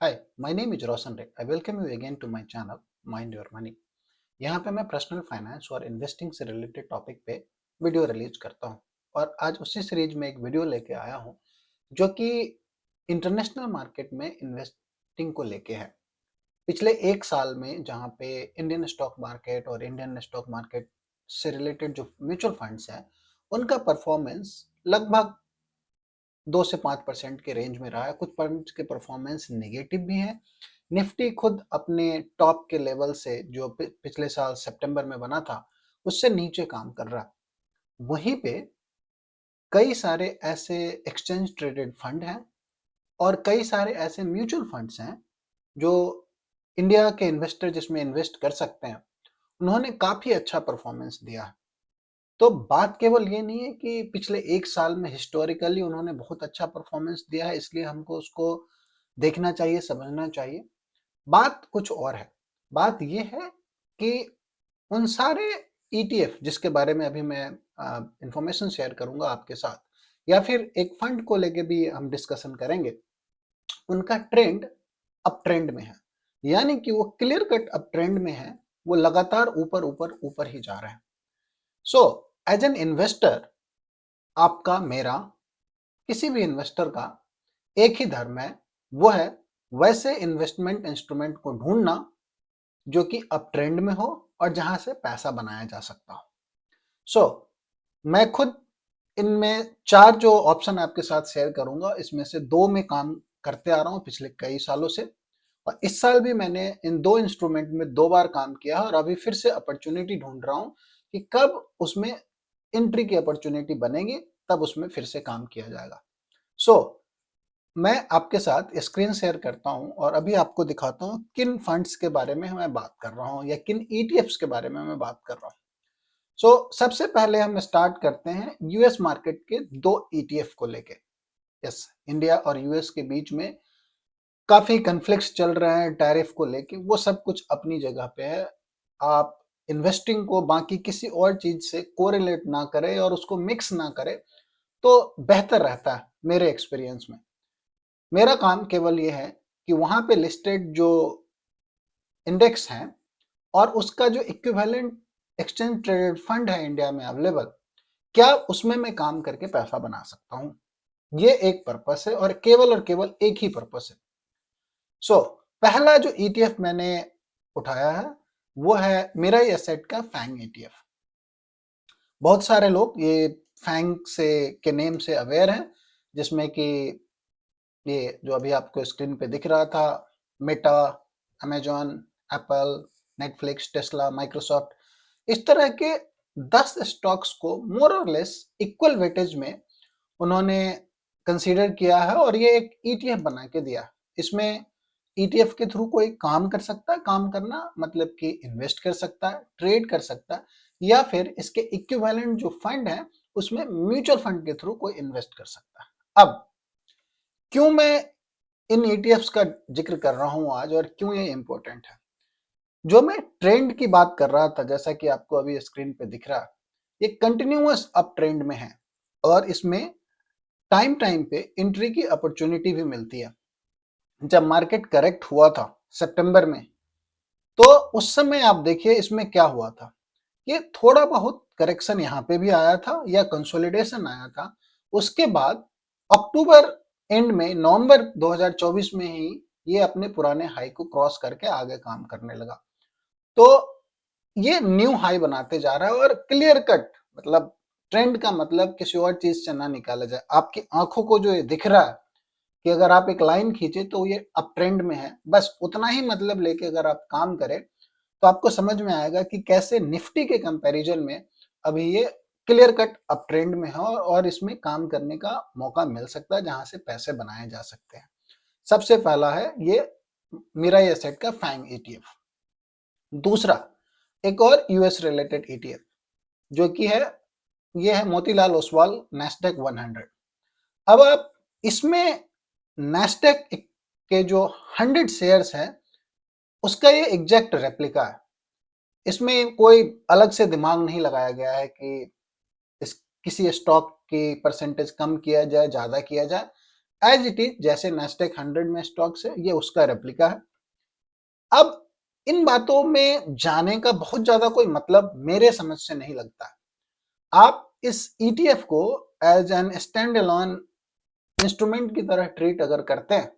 Hi, my name is Roshan Ray. I welcome you again to my channel Mind Your Money. यहाँ पे मैं personal finance और investing से related topic पे video release करता हूँ और आज उसी सीरीज में एक वीडियो लेके आया हूँ जो कि इंटरनेशनल मार्केट में इन्वेस्टिंग को लेके है। पिछले एक साल में जहाँ पे इंडियन स्टॉक मार्केट और इंडियन स्टॉक मार्केट से रिलेटेड जो म्यूचुअल फंड्स हैं उनका परफॉर्मेंस लगभग 2 से 5% के रेंज में रहा है। कुछ फंड्स के परफॉर्मेंस नेगेटिव भी हैं। निफ्टी खुद अपने टॉप के लेवल से जो पिछले साल सितंबर में बना था उससे नीचे काम कर रहा है। वहीं पे कई सारे ऐसे एक्सचेंज ट्रेडेड फंड हैं और कई सारे ऐसे म्यूचुअल फंड्स हैं जो इंडिया के इन्वेस्टर जिसमें इन्वेस्ट कर सकते हैं, उन्होंने काफी अच्छा परफॉर्मेंस दिया है। तो बात केवल ये नहीं है कि पिछले एक साल में हिस्टोरिकली उन्होंने बहुत अच्छा परफॉर्मेंस दिया है इसलिए हमको उसको देखना चाहिए, समझना चाहिए। बात कुछ और है। बात ये है कि उन सारे ईटीएफ जिसके बारे में अभी मैं इंफॉर्मेशन शेयर करूंगा आपके साथ, या फिर एक फंड को लेके भी हम डिस्कशन करेंगे, उनका ट्रेंड अप ट्रेंड में है। यानी कि वो क्लियर कट अप ट्रेंड में है, वो लगातार ऊपर ऊपर ऊपर ही जा रहे हैं। सो एज एन इन्वेस्टर, आपका, मेरा, किसी भी इन्वेस्टर का एक ही धर्म है, वो है वैसे इन्वेस्टमेंट इंस्ट्रूमेंट को ढूंढना जो कि अप ट्रेंड में हो और जहां से पैसा बनाया जा सकता हो। सो मैं खुद इनमें चार जो ऑप्शन आपके साथ शेयर करूंगा, इसमें से दो में काम करते आ रहा हूं पिछले कई सालों से, और इस साल भी मैंने इन दो इंस्ट्रूमेंट में दो बार काम किया है और अभी फिर से अपॉर्चुनिटी ढूंढ रहा हूं कि कब उसमें एंट्री की अपॉर्चुनिटी बनेगी, तब उसमें फिर से काम किया जाएगा। सो मैं आपके साथ स्क्रीन शेयर करता हूं और अभी आपको दिखाता हूं किन फंड्स के बारे में मैं बात कर रहा हूं या किन ईटीएफ्स के बारे में मैं बात कर रहा हूं। सबसे पहले हम स्टार्ट करते हैं यूएस मार्केट के दो ईटीएफ को लेके। यस, इंडिया और यूएस के बीच में काफी कन्फ्लिक्ट्स चल रहे हैं टैरिफ को लेके, वो सब कुछ अपनी जगह पे है। आप इन्वेस्टिंग को बाकी किसी और चीज से कोरिलेट ना करें और उसको मिक्स ना करें तो बेहतर रहता है मेरे एक्सपीरियंस में। मेरा काम केवल ये है कि वहां पे लिस्टेड जो इंडेक्स हैं और उसका जो इक्विवेलेंट एक्सचेंज ट्रेडेड फंड है इंडिया में अवेलेबल, क्या उसमें मैं काम करके पैसा बना सकता हूं। ये एक पर्पस है और केवल एक ही पर्पस है। पहला जो ईटीएफ मैंने उठाया है वो है मिराई एसेट का फैंग ईटीएफ। बहुत सारे लोग ये फैंग से के नेम से अवेयर हैं, जिसमें कि ये जो अभी आपको स्क्रीन पे दिख रहा था, Meta, Amazon, Apple, Netflix, Tesla, Microsoft, इस तरह के 10 स्टॉक्स को मोर और लेस इक्वल वेटेज में उन्होंने कंसीडर किया है और ये एक ईटीएफ बना के दिया। इसमें ईटीएफ के थ्रू कोई काम कर सकता है। काम करना मतलब कि इन्वेस्ट कर सकता है, ट्रेड कर सकता है, या फिर इसके इक्विवेलेंट जो फंड है उसमें म्यूचुअल फंड के थ्रू कोई इन्वेस्ट कर सकता है। अब क्यों मैं इन ईटीएफ्स का जिक्र कर रहा हूं आज और क्यों ये इंपॉर्टेंट है? जो मैं ट्रेंड की बात कर रहा था, जैसा कि आपको अभी स्क्रीन पे दिख रहा है, ये कंटिन्यूअस अप ट्रेंड में है और इसमें टाइम टाइम पे एंट्री की अपॉर्चुनिटी भी मिलती है। जब मार्केट करेक्ट हुआ था सितंबर में, तो उस समय आप देखिए इसमें क्या हुआ था। ये थोड़ा बहुत करेक्शन यहाँ पे भी आया था या कंसोलिडेशन आया था। उसके बाद अक्टूबर एंड में, नवंबर 2024 में ही ये अपने पुराने हाई को क्रॉस करके आगे काम करने लगा। तो ये न्यू हाई बनाते जा रहा है और क्लियर कट, मतलब ट्रेंड का मतलब किसी और चीज से ना निकाला जाए। आपकी आंखों को जो ये दिख रहा है कि अगर आप एक लाइन खींचे तो ये अप ट्रेंड में है, बस उतना ही मतलब लेके अगर आप काम करें तो आपको समझ में आएगा कि कैसे निफ्टी के कंपैरिजन में अभी ये क्लियर कट अप ट्रेंड में है और इसमें काम करने का मौका मिल सकता है जहां से पैसे बनाए जा सकते हैं। सबसे पहला है ये मिराई एसेट का फैंग ईटीएफ। दूसरा एक और यूएस रिलेटेड ईटीएफ जो कि है, ये है मोतीलाल ओसवाल नेस्डेक 100। अब आप इसमें नेस्डेक के जो 100 शेयर्स है उसका ये एग्जैक्ट रेप्लिका है। इसमें कोई अलग से दिमाग नहीं लगाया गया है कि इस किसी स्टॉक की परसेंटेज कम किया जाए, ज्यादा किया जाए। एज इट इज जैसे नेस्डेक 100 में स्टॉक्स है, ये उसका रेप्लिका है। अब इन बातों में जाने का बहुत ज्यादा कोई मतलब मेरे समझ से नहीं लगता। आप इस ETF को as an stand alone instrument की तरह ट्रीट अगर करते हैं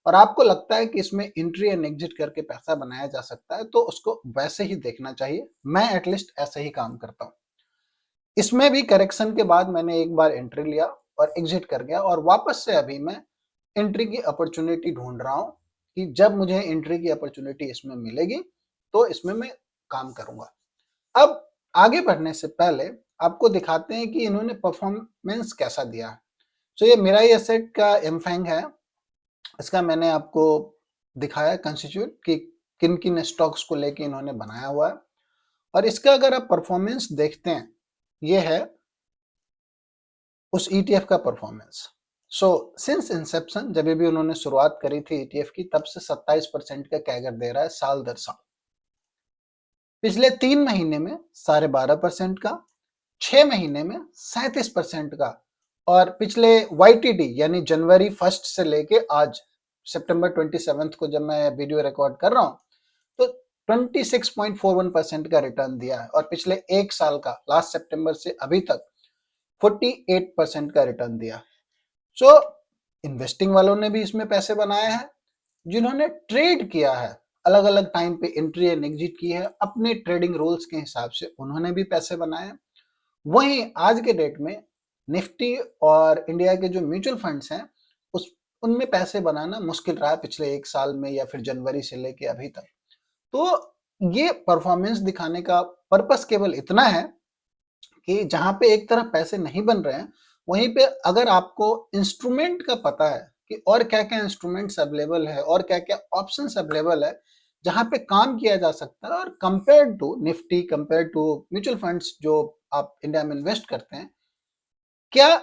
और आपको लगता है कि इसमें एंट्री एंड एग्जिट करके पैसा बनाया जा सकता है, तो उसको वैसे ही देखना चाहिए। मैं एटलीस्ट ऐसे ही काम करता हूं। इसमें भी करेक्शन के बाद मैंने एक बार एंट्री लिया और एग्जिट कर गया, और वापस से अभी मैं एंट्री की अपॉर्चुनिटी ढूंढ रहा हूं कि जब मुझे एंट्री की अपॉर्चुनिटी इसमें मिलेगी तो इसमें मैं काम करूंगा। अब आगे बढ़ने से पहले आपको दिखाते हैं कि इन्होंने परफॉर्मेंस कैसा दिया है। तो ये मेरा ही एसेट का एमफैंग है। इसका मैंने आपको दिखाया कंस्टिट्यूट कि किन किन स्टॉक्स को लेके इन्होंने बनाया हुआ है, और इसका अगर आप परफॉर्मेंस देखते हैं, ये है उस ETF का परफॉर्मेंस। सो सिंस इंसेप्शन, जब भी उन्होंने शुरुआत करी थी ETF की, तब से 27% का कैगर दे रहा है साल दर साल। पिछले 3 महीने में 12.5% का, 6 महीने में 37% का, और पिछले YTD यानी जनवरी 1 से लेके आज सितंबर 27 को जब मैं वीडियो रिकॉर्ड कर रहा हूं, तो 26.41% का रिटर्न दिया है। और पिछले एक साल का लास्ट सितंबर से अभी तक 48% का रिटर्न दिया। सो इन्वेस्टिंग वालों ने भी इसमें पैसे बनाए हैं, जिन्होंने ट्रेड किया है, अलग अलग टाइम पे एंट्री एंड एग्जिट की है, अपने ट्रेडिंग रूल्स के हिसाब से उन्होंने भी पैसे बनाए हैं। वहीं आज के डेट में निफ्टी और इंडिया के जो म्यूचुअल फंड्स हैं, उस उनमें पैसे बनाना मुश्किल रहा है पिछले एक साल में, या फिर जनवरी से लेके अभी तक। तो ये परफॉर्मेंस दिखाने का पर्पस केवल इतना है कि जहां पे एक तरफ पैसे नहीं बन रहे हैं, वहीं पे अगर आपको इंस्ट्रूमेंट का पता है कि और क्या क्या इंस्ट्रूमेंट्स अवेलेबल है और क्या क्या ऑप्शंस अवेलेबल है जहां पे काम किया जा सकता है, और compare to Nifty, compare to mutual funds जो आप इंडिया में इन्वेस्ट करते हैं, क्या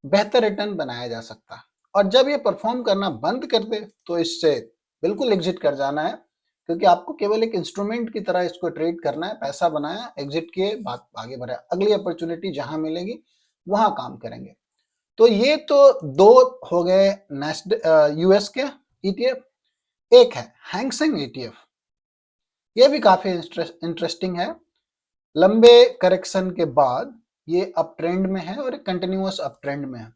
बेहतर रिटर्न बनाया जा सकता है। और जब ये परफॉर्म करना बंद कर दे तो इससे बिल्कुल एग्जिट कर जाना है, क्योंकि आपको केवल एक इंस्ट्रूमेंट की तरह इसको ट्रेड करना है, पैसा बनाया, एग्जिट किए, बात आगे बढ़ा, अगली अपॉर्चुनिटी जहां मिलेगी वहां काम करेंगे। तो ये तो दो हो गए US के ETF। एक है हैंगसेंग ETF। ये भी काफी इंटरेस्टिंग है। लंबे करेक्शन के बाद ये अप ट्रेंड में है और कंटिन्यूअस अप ट्रेंड में है।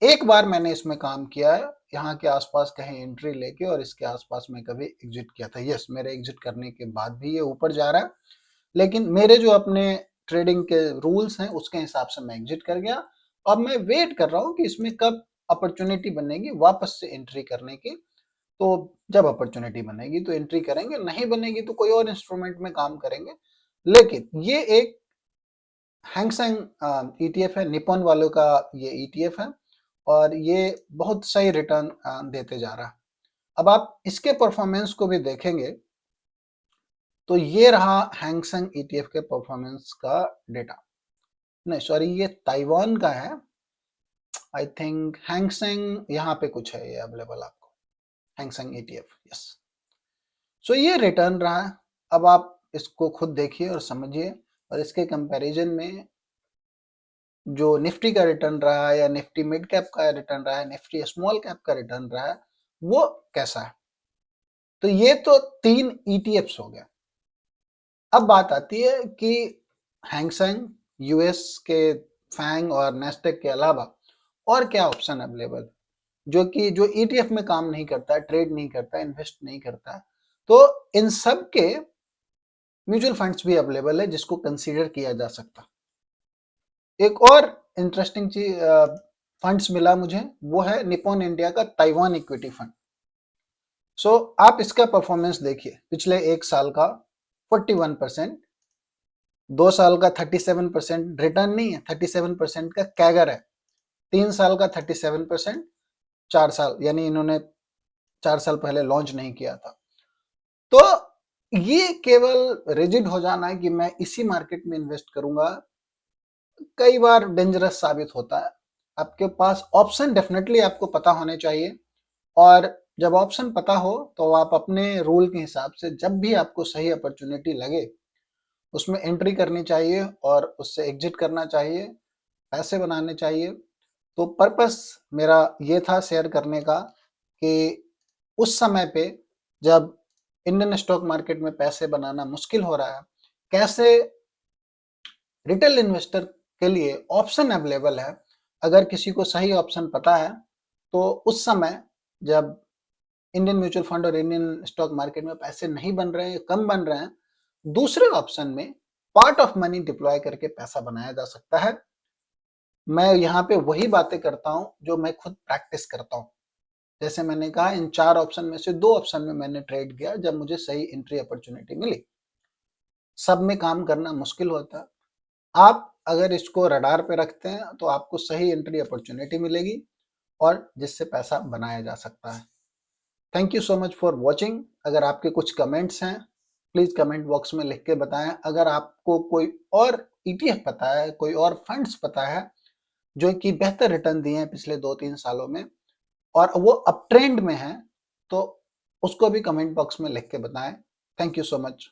एक बार मैंने इसमें काम किया है, यहाँ के आसपास कहीं एंट्री लेके, और इसके आसपास में कभी एग्जिट किया था। यस, मेरे एग्जिट करने के बाद भी ये ऊपर जा रहा है, लेकिन मेरे जो अपने ट्रेडिंग के रूल्स हैं उसके हिसाब से मैं एग्जिट कर गया। अब मैं वेट कर रहा हूँ कि इसमें कब अपॉर्चुनिटी बनेगी वापस से एंट्री करने की। तो जब अपॉर्चुनिटी बनेगी तो एंट्री करेंगे, नहीं बनेगी तो कोई और इंस्ट्रूमेंट में काम करेंगे। लेकिन ये एक हैंगसेंग ETF है, निपॉन वालों का ये ETF है, और ये बहुत सही रिटर्न देते जा रहा है। अब आप इसके परफॉर्मेंस को भी देखेंगे तो ये रहा हैंगसेंग ETF के परफॉर्मेंस का डेटा। नहीं सॉरी, ये ताइवान का है। आई थिंक हैंगसेंग यहाँ पे कुछ है ये अवेलेबल आपको, हैंगसेंग ETF। यस, सो ये रिटर्न रहा है। अब आप इसको खुद देखिए और समझिए, और इसके कंपैरिजन में जो निफ्टी का रिटर्न रहा है, या निफ्टी मिड कैप का रिटर्न रहा है, निफ्टी स्मॉल कैप का रिटर्न रहा है, वो कैसा है। तो ये तो 3 ETFs हो गए। अब बात आती है कि हैंगसेंग, US के फैंग और नेस्डेक के अलावा और क्या ऑप्शन अवेलेबल, जो कि जो ETF में काम नहीं करता, ट्रेड नहीं करता, इन्वेस्ट नहीं करता। तो इन सब के म्यूचुअल फंड्स भी अवेलेबल है जिसको कंसीडर किया जा सकता। एक और इंटरेस्टिंग चीज फंड्स मिला मुझे, वो है निपॉन इंडिया का ताइवान इक्विटी फंड। सो आप इसका परफॉर्मेंस देखिए, पिछले एक साल का 41%, 2 साल का 37%, रिटर्न नहीं है, 37% का कैगर है, 3 साल का 37%, 4 साल यानी इन्होंने 4 साल पहले लॉन्च नहीं किया था। तो ये केवल रिजिड हो जाना है कि मैं इसी मार्केट में इन्वेस्ट करूंगा, कई बार डेंजरस साबित होता है। आपके पास ऑप्शन डेफिनेटली आपको पता होने चाहिए, और जब ऑप्शन पता हो तो आप अपने रूल के हिसाब से जब भी आपको सही अपॉर्चुनिटी लगे उसमें एंट्री करनी चाहिए और उससे एग्जिट करना चाहिए, पैसे बनाने चाहिए। तो पर्पस मेरा ये था शेयर करने का कि उस समय पे जब इंडियन स्टॉक मार्केट में पैसे बनाना मुश्किल हो रहा है, कैसे रिटेल इन्वेस्टर के लिए ऑप्शन अवेलेबल है। अगर किसी को सही ऑप्शन पता है तो उस समय जब इंडियन म्यूचुअल फंड और इंडियन स्टॉक मार्केट में पैसे नहीं बन रहे हैं, कम बन रहे हैं, दूसरे ऑप्शन में पार्ट ऑफ मनी डिप्लॉय करके पैसा बनाया जा सकता है। मैं यहाँ पे वही बातें करता हूँ जो मैं खुद प्रैक्टिस करता हूँ। जैसे मैंने कहा, इन 4 ऑप्शन में से 2 ऑप्शन में मैंने ट्रेड किया जब मुझे सही एंट्री अपॉर्चुनिटी मिली। सब में काम करना मुश्किल होता है। आप अगर इसको रडार पे रखते हैं तो आपको सही एंट्री अपॉर्चुनिटी मिलेगी और जिससे पैसा बनाया जा सकता है। Thank you so much for watching. अगर आपके कुछ कमेंट्स हैं, प्लीज कमेंट बॉक्स में लिख के बताएं। अगर आपको कोई और ईटीएफ पता है, कोई और फंड्स पता है जो कि बेहतर रिटर्न दिए हैं पिछले 2-3 सालों में और वो अप ट्रेंड में है, तो उसको भी कमेंट बॉक्स में लिख के बताएं। Thank you so much.